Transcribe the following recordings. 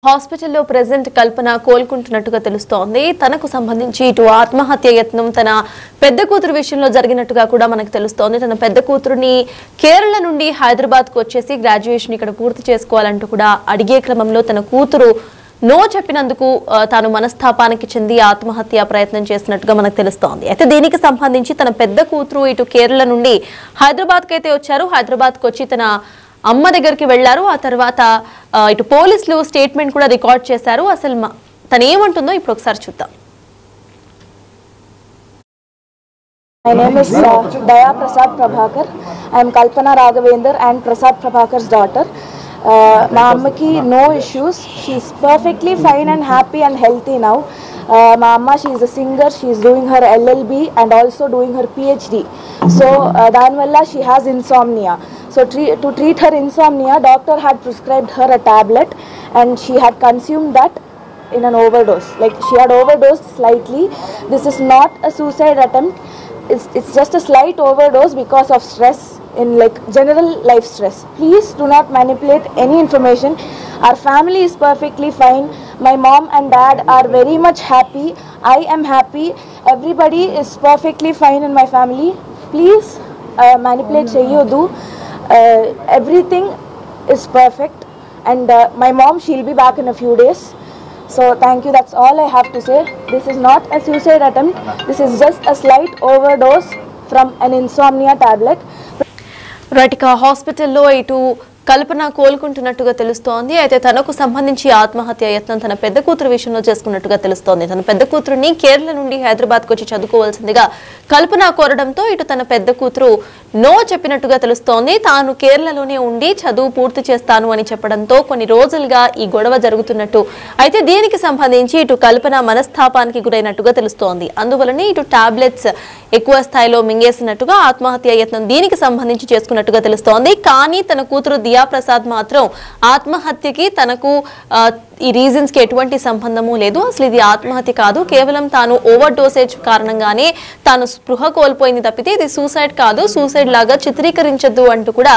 హాస్పిటల్లో ప్రెజెంట్ కల్పన కోలుకుంటున్నట్టుగా తెలుస్తోంది. తనకు సంబంధించి ఇటు ఆత్మహత్య యత్నం తన పెద్ద కూతురు విషయంలో జరిగినట్టుగా కూడా మనకు తెలుస్తోంది. తన పెద్ద కూతురుని కేరళ నుండి హైదరాబాద్కు వచ్చేసి గ్రాడ్యుయేషన్ ఇక్కడ పూర్తి చేసుకోవాలంటూ కూడా అడిగే క్రమంలో తన కూతురు నో చెప్పినందుకు తాను మనస్తాపానికి చెంది ఆత్మహత్య ప్రయత్నం చేసినట్టుగా మనకు తెలుస్తోంది. అయితే దీనికి సంబంధించి తన పెద్ద కూతురు ఇటు కేరళ నుండి హైదరాబాద్కి అయితే వచ్చారు. హైదరాబాద్కు వచ్చి తన అమ్మ దగ్గరికి వెళ్లారు. ఆ తర్వాత ఇటు పోలీసులు స్టేట్మెంట్ కూడా రికార్డ్ చేశారు. అసలు తను ఏమంటుందో ఇప్పుడు ఒకసారి చూద్దాం. My name is Daya Prasad Prabhakar. I am Kalpana Raghavendra and Prasad Prabhakar's daughter. My ammaki no issues. She is perfectly fine and happy and healthy now. My amma, she is a singer. She is doing her LLB and also doing her PhD. So danvalla she has insomnia. So to treat her insomnia, doctor had prescribed her a tablet and she had consumed that in an overdose. Like she had overdosed slightly. This is not a suicide attempt. It's just a slight overdose because of stress in like general life stress. Please do not manipulate any information. Our family is perfectly fine. My mom and dad are very much happy. I am happy. Everybody is perfectly fine in my family. Please manipulate cheyyudu. Everything is perfect and my mom, she'll be back in a few days. So thank you, that's all I have to say. This is not a suicide attempt. This is just a slight overdose from an insomnia tablet. రైట్గా హాస్పిటల్లో ఇటు కల్పన కోలుకుంటున్నట్టుగా తెలుస్తోంది. అయితే తనకు సంబంధించి ఆత్మహత్య యత్నం తన పెద్ద కూతురు విషయంలో చేసుకున్నట్టుగా తెలుస్తోంది. తన పెద్ద కూతురుని కేరళ నుండి హైదరాబాద్కు వచ్చి చదువుకోవాల్సిందిగా కల్పన కోరడంతో ఇటు తన పెద్ద కూతురు నో చెప్పినట్టుగా తెలుస్తోంది. తాను కేరళలోనే ఉండి చదువు పూర్తి చేస్తాను అని చెప్పడంతో కొన్ని రోజులుగా ఈ గొడవ జరుగుతున్నట్టు, అయితే దీనికి సంబంధించి ఇటు కల్పన మనస్తాపానికి గురైనట్టుగా తెలుస్తోంది. అందువలనే ఇటు టాబ్లెట్స్ ఎక్కువ స్థాయిలో మింగేసినట్టుగా ఆత్మహత్య యత్నం దీనికి సంబంధించి చేసుకున్నట్టుగా తెలుస్తోంది. కానీ తన కూతురు దియా ప్రసాద్ మాత్రం ఆత్మహత్యకి తనకు ఈ రీజన్స్ కి ఎటువంటి సంబంధము లేదు, అసలు ఇది ఆత్మహత్య కాదు, కేవలం తాను ఓవర్ డోసేజ్ కారణంగానే తాను స్పృహ కోల్పోయింది తప్పితే ఇది సూసైడ్ కాదు, సూసైడ్ లాగా చిత్రీకరించద్దు అంటూ కూడా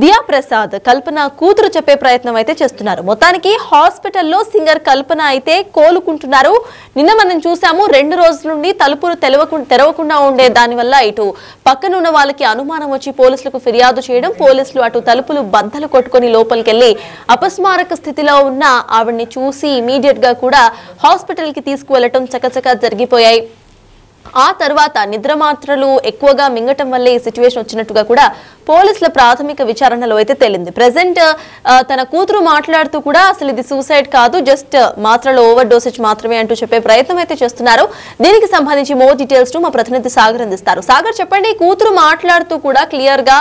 దియా ప్రసాద్ కల్పన కూతురు చెప్పే ప్రయత్నం అయితే చేస్తున్నారు. మొత్తానికి హాస్పిటల్లో సింగర్ కల్పన అయితే కోలుకుంటున్నారు. నిన్న మనం చూసాము 2 రోజుల నుండి తలుపులు తెరవకుండా ఉండే దానివల్ల ఇటు పక్కనున్న వాళ్ళకి అనుమానం వచ్చి పోలీసులకు ఫిర్యాదు చేయడం, పోలీసులు అటు తలుపులు బద్దలు కొట్టుకొని లోపలికెళ్లి అపస్మారక స్థితిలో ఉన్న ఆవిడ్ని చూసి ఇమీడియట్ గా కూడా హాస్పిటల్ కి తీసుకువెళ్లటం చకచకా జరిగిపోయాయి. ఆ తర్వాత నిద్ర మాత్రలు ఎక్కువగా మింగటం వల్లే ఈ సిచ్యువేషన్ వచ్చినట్టుగా కూడా పోలీసుల ప్రాథమిక విచారణలో అయితే తేలింది. ప్రెసెంట్ తన కూతురు మాట్లాడుతూ కూడా అసలు ఇది సూసైడ్ కాదు, జస్ట్ మాత్రలు ఓవర్ డోసేజ్ మాత్రమే అంటూ చెప్పే ప్రయత్నం అయితే చేస్తున్నారు. దీనికి సంబంధించి మోర్ డీటెయిల్స్ మా ప్రతినిధి సాగర్ అందిస్తారు. సాగర్, చెప్పండి, కూతురు మాట్లాడుతూ కూడా క్లియర్ గా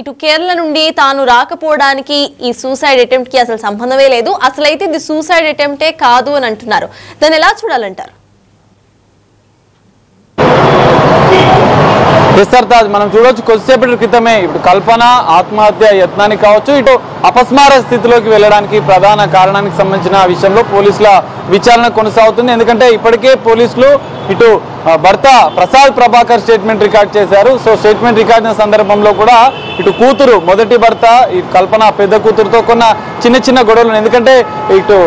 ఇటు కేరళ నుండి తాను రాకపోవడానికి ఈ సూసైడ్ అటెంప్ట్ కి అసలు సంబంధమే లేదు, అసలైతే ఇది సూసైడ్ అటెంప్టే కాదు అని అంటున్నారు. దాన్ని ఎలా చూడాలంటారు? మనం చూడవచ్చు, కొద్దిసేపటి క్రితమే ఇప్పుడు కల్పన ఆత్మహత్య యత్నానికి కావచ్చు, ఇటు అపస్మార స్థితిలోకి వెళ్ళడానికి ప్రధాన కారణానికి సంబంధించిన విషయంలో పోలీసుల విచారణ కొనసాగుతుంది. ఎందుకంటే ఇప్పటికే పోలీసులు ఇటు భర్త ప్రసాద్ ప్రభాకర్ స్టేట్మెంట్ రికార్డ్ చేశారు. సో స్టేట్మెంట్ రికార్డ్ అయిన సందర్భంలో కూడా ఇటు కూతురు, మొదటి భర్త ఈ కల్పన పెద్ద కూతురుతో కొన్న చిన్న గొడవలు, ఎందుకంటే ఇటు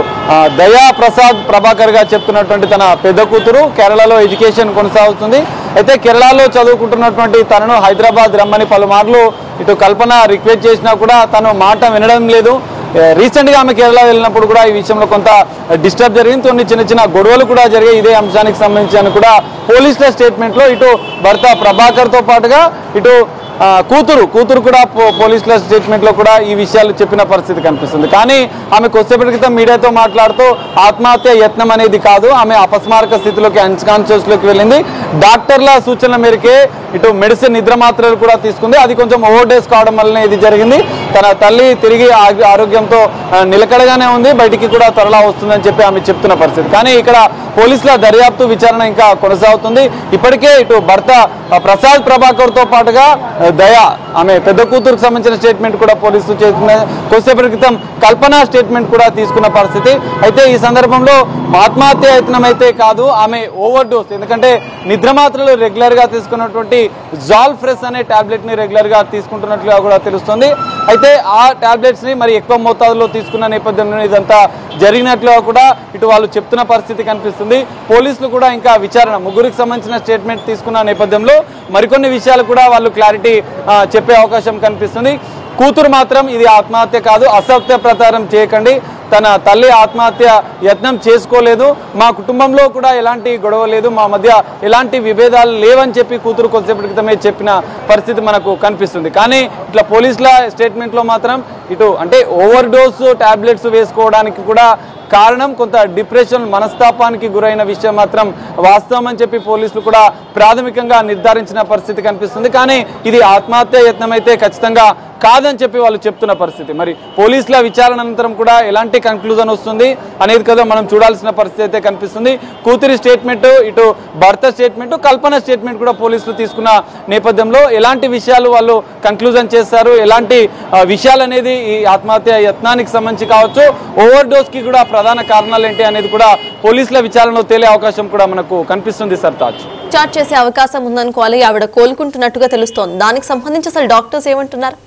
దయా ప్రసాద్ ప్రభాకర్ గా చెప్తున్నటువంటి తన పెద్ద కూతురు కేరళలో ఎడ్యుకేషన్ కొనసాగుతుంది. అయితే కేరళలో చదువుకుంటున్నటువంటి తనను హైదరాబాద్ రమ్మని పలుమార్లు ఇటు కల్పన రిక్వెస్ట్ చేసినా కూడా తను మాట వినడం లేదు. రీసెంట్ గా ఆమె కేరళ వెళ్ళినప్పుడు కూడా ఈ విషయంలో కొంత డిస్టర్బ్ జరిగింది, కొన్ని చిన్న గొడవలు కూడా జరిగాయి ఇదే అంశానికి సంబంధించి అని కూడా పోలీసుల స్టేట్మెంట్ లో ఇటు భర్త ప్రభాకర్ తో పాటుగా ఇటు కూతురు కూడా పోలీసుల స్టేట్మెంట్ లో కూడా ఈ విషయాలు చెప్పిన పరిస్థితి కనిపిస్తుంది. కానీ ఆమె కొద్దిసేపటి క్రితం మీడియాతో మాట్లాడుతూ ఆత్మహత్య యత్నం అనేది కాదు, ఆమె అపస్మారక స్థితిలోకి అన్కాన్షియస్ లోకి వెళ్ళింది, డాక్టర్ల సూచనల మేరకే ఇటు మెడిసిన్ నిద్ర మాత్రలు కూడా తీసుకుంది, అది కొంచెం ఓవర్ డోస్ కావడం వల్లనే ఇది జరిగింది. తన తల్లి తిరిగి ఆరోగ్యంతో నిలకడగానే ఉంది, బయటికి కూడా త్వరలో వస్తుందని చెప్పి ఆమె చెప్తున్న పరిస్థితి. కానీ ఇక్కడ పోలీసుల దర్యాప్తు విచారణ ఇంకా కొనసాగుతుంది. ఇప్పటికే ఇటు భర్త ప్రసాద్ ప్రభాకర్ తో పాటుగా దయా ఆమె పెద్ద కూతురుకు సంబంధించిన స్టేట్మెంట్ కూడా పోలీసులు చేస్తున్న కొద్దిసేపటి క్రితం కల్పన స్టేట్మెంట్ కూడా తీసుకున్న పరిస్థితి. అయితే ఈ సందర్భంలో ఆత్మహత్య యత్నం అయితే కాదు, ఆమె ఓవర్ డోస్, ఎందుకంటే నిద్ర మాత్రలు రెగ్యులర్ గా తీసుకున్నటువంటి జాల్ఫ్రెస్ అనే టాబ్లెట్ ని రెగ్యులర్ గా తీసుకుంటున్నట్లుగా కూడా తెలుస్తుంది. అయితే ఆ టాబ్లెట్స్ ని మరి ఎక్కువ మోతాదులో తీసుకున్న నేపథ్యంలో ఇదంతా జరిగినట్లుగా కూడా ఇటు వాళ్ళు చెప్తున్న పరిస్థితి కనిపిస్తుంది. పోలీసులు కూడా ఇంకా విచారణ ముగ్గురికి సంబంధించిన స్టేట్మెంట్ తీసుకున్న నేపథ్యంలో మరికొన్ని విషయాలు కూడా వాళ్ళు క్లారిటీ చెప్పే అవకాశం కనిపిస్తుంది. కూతురు మాత్రం ఇది ఆత్మహత్య కాదు, అసత్య ప్రచారం చేయకండి, తన తల్లి ఆత్మహత్య యత్నం చేసుకోలేదు, మా కుటుంబంలో కూడా ఎలాంటి గొడవ లేదు, మా మధ్య ఎలాంటి విభేదాలు లేవని చెప్పి కూతురు కొద్దిసేపటి క్రితమే చెప్పిన పరిస్థితి మనకు కనిపిస్తుంది. కానీ ఇట్లా పోలీసుల స్టేట్మెంట్లో మాత్రం ఇటు అంటే ఓవర్ డోస్ టాబ్లెట్స్ వేసుకోవడానికి కూడా కారణం కొంత డిప్రెషన్ మనస్తాపానికి గురైన విషయం మాత్రం వాస్తవం అని చెప్పి పోలీసులు కూడా ప్రాథమికంగా నిర్ధారించిన పరిస్థితి కనిపిస్తుంది. కానీ ఇది ఆత్మహత్య యత్నం అయితే ఖచ్చితంగా కాదని చెప్పి వాళ్ళు చెప్తున్న పరిస్థితి. మరి పోలీసుల విచారణ అనంతరం కూడా ఎలాంటి కన్క్లూజన్ వస్తుంది అనేది కదా మనం చూడాల్సిన పరిస్థితి అయితే కనిపిస్తుంది. కూతురి స్టేట్మెంట్, ఇటు భర్త స్టేట్మెంట్, కల్పన స్టేట్మెంట్ కూడా పోలీసులు తీసుకున్న నేపథ్యంలో ఎలాంటి విషయాలు వాళ్ళు కన్క్లూజన్ చేస్తారు, ఎలాంటి విషయాలు అనేది ఈ ఆత్మహత్య యత్నానికి సంబంధించి కావచ్చు, ఓవర్ డోస్ కి కూడా ప్రధాన కారణాలు ఏంటి అనేది కూడా పోలీసుల విచారణలో తేలే అవకాశం కూడా మనకు కనిపిస్తుంది. సర్తాజ్ చార్జ్ చేసే అవకాశం ఉందనుకోవాలి. ఆవిడ కోలుకుంటున్నట్టుగా తెలుస్తోంది. దానికి సంబంధించి అసలు డాక్టర్స్ ఏమంటున్నారు?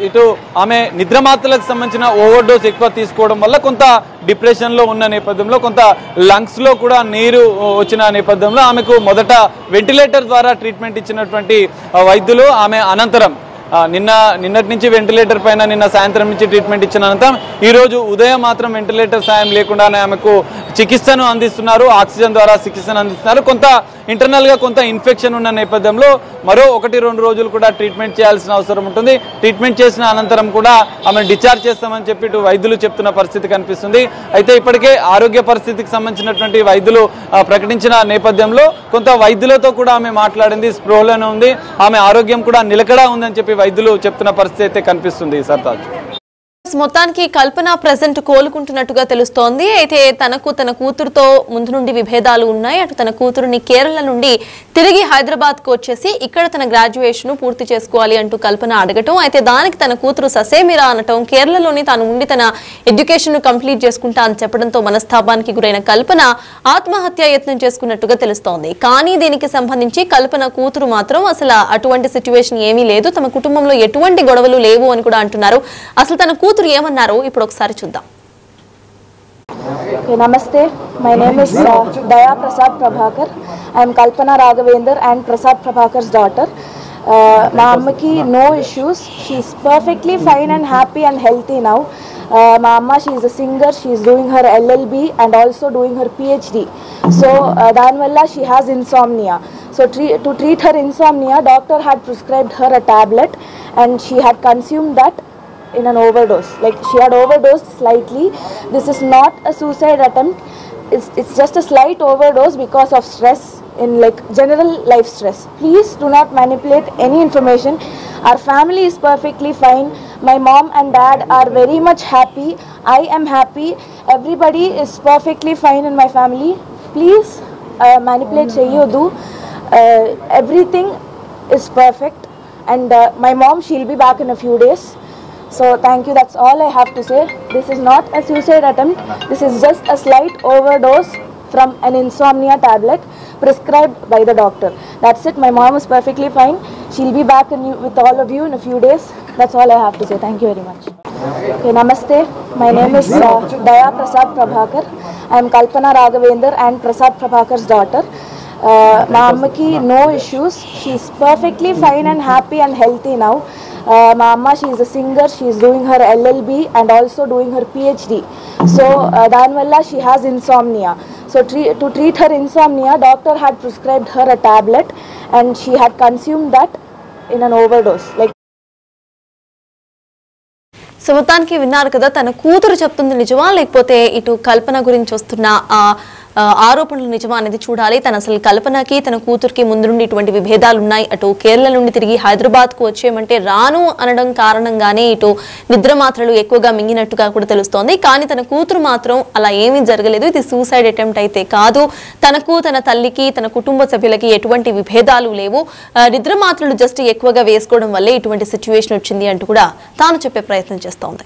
ఇటు ఆమె నిద్రమాత్రలకు సంబంధించిన ఓవర్ డోస్ ఎక్కువ తీసుకోవడం వల్ల కొంత డిప్రెషన్ లో ఉన్న నేపథ్యంలో, కొంత లంగ్స్ లో కూడా నీరు వచ్చిన నేపథ్యంలో ఆమెకు మొదట వెంటిలేటర్ ద్వారా ట్రీట్మెంట్ ఇచ్చినటువంటి వైద్యులు ఆమె అనంతరం నిన్నటి నుంచి వెంటిలేటర్ పైన నిన్న సాయంత్రం నుంచి ట్రీట్మెంట్ ఇచ్చిన అనంతరం ఈ రోజు ఉదయం మాత్రం వెంటిలేటర్ సాయం లేకుండానే ఆమెకు చికిత్సను అందిస్తున్నారు, ఆక్సిజన్ ద్వారా చికిత్సను అందిస్తున్నారు. కొంత ఇంటర్నల్ గా కొంత ఇన్ఫెక్షన్ ఉన్న నేపథ్యంలో మరో 1-2 రోజులు కూడా ట్రీట్మెంట్ చేయాల్సిన అవసరం ఉంటుంది. ట్రీట్మెంట్ చేసిన అనంతరం కూడా ఆమెను డిశ్చార్జ్ చేస్తామని చెప్పి ఇటు వైద్యులు చెప్తున్న పరిస్థితి కనిపిస్తుంది. అయితే ఇప్పటికే ఆరోగ్య పరిస్థితికి సంబంధించినటువంటి వైద్యులు ప్రకటించిన నేపథ్యంలో కొంత వైద్యులతో కూడా ఆమె మాట్లాడింది, స్పృహలోనే ఉంది, ఆమె ఆరోగ్యం కూడా నిలకడా ఉందని చెప్పి వైద్యులు చెప్తున్న పరిస్థితి అయితే కనిపిస్తుంది. సర్తాజ్ మొత్తానికి కల్పన ప్రెజెంట్ కోలుకుంటున్నట్టుగా తెలుస్తోంది. అయితే తన కూతురుతో ముందు నుండి విభేదాలు ఉన్నాయి. అటు తన కూతురుని కేరళ నుండి తిరిగి హైదరాబాద్ కు వచ్చేసి ఇక్కడ తన గ్రాడ్యుయేషన్ పూర్తి చేసుకోవాలి అంటూ కల్పన అడగటం, అయితే దానికి తన కూతురు ససేమిరా అనటం, కేరళలోని తాను ఉండి తన ఎడ్యుకేషన్ కంప్లీట్ చేసుకుంటా అని చెప్పడంతో మనస్తాపానికి గురైన కల్పన ఆత్మహత్య యత్నం చేసుకున్నట్టుగా తెలుస్తోంది. కానీ దీనికి సంబంధించి కల్పన కూతురు మాత్రం అసలు అటువంటి సిచ్యువేషన్ ఏమీ లేదు, తమ కుటుంబంలో ఎటువంటి గొడవలు లేవు అని కూడా అంటున్నారు. అసలు తన కూతురు ఏమన్నారో ఇప్పుడు ఒకసారి చూద్దాం. Namaste, my name is Daya Prasad Prabhakar. I am Kalpana Raghavendra and Prasad Prabhakar's daughter. My ammaki no issues. She is perfectly fine and happy and healthy now. My amma, she is a singer. She is doing her LLB and also doing her PhD. So danvalla she has insomnia. So to treat her insomnia, doctor had prescribed her a tablet and she had consumed that in an overdose. Like she had overdosed slightly. This is not a suicide attempt. It's just a slight overdose because of stress, in like general life stress. Please do not manipulate any information. Our family is perfectly fine. My mom and dad are very much happy. I am happy. Everybody is perfectly fine in my family. Please manipulate cheyyudu. Everything is perfect. And my mom, she'll be back in a few days. So thank you, that's all I have to say. This is not a suicide attempt. This is just a slight overdose from an insomnia tablet prescribed by the doctor. That's it. My mom is perfectly fine. She'll be back with all of you in a few days. That's all I have to say. Thank you very much. Okay, namaste. My name is Daya Prasad Prabhakar. I am Kalpana Raghavendra and Prasad Prabhakar's daughter. My ammaki no issues. She is perfectly fine and happy and healthy now. My amma, she is a singer. She is doing her LLB and also doing her PhD. So danvalla she has insomnia. So to treat her insomnia, doctor had prescribed her a tablet and she had consumed that in an overdose. Like so మొత్తానికి విన్నారు కదా, తన కూతురు చెప్తుంది నిజమా లేకపోతే ఇటు కల్పన గురించి వస్తున్న ఆరోపణలు నిజమా అనేది చూడాలి. తన అసలు కల్పనకి తన కూతురికి ముందు నుండి ఇటువంటి విభేదాలు ఉన్నాయి. అటు కేరళ నుండి తిరిగి హైదరాబాద్ కు వచ్చేయమంటే రాను అనడం కారణంగానే ఇటు నిద్ర మాత్రలు ఎక్కువగా మింగినట్టుగా కూడా తెలుస్తోంది. కానీ తన కూతురు మాత్రం అలా ఏమీ జరగలేదు, ఇది సూసైడ్ అటెంప్ట్ అయితే కాదు, తనకు తన తల్లికి తన కుటుంబ సభ్యులకి ఎటువంటి విభేదాలు లేవు, నిద్ర మాత్రలు జస్ట్ ఎక్కువగా వేసుకోవడం వల్లే ఇటువంటి సిచ్యువేషన్ వచ్చింది అంటూ కూడా తాను చెప్పే ప్రయత్నం చేస్తోంది.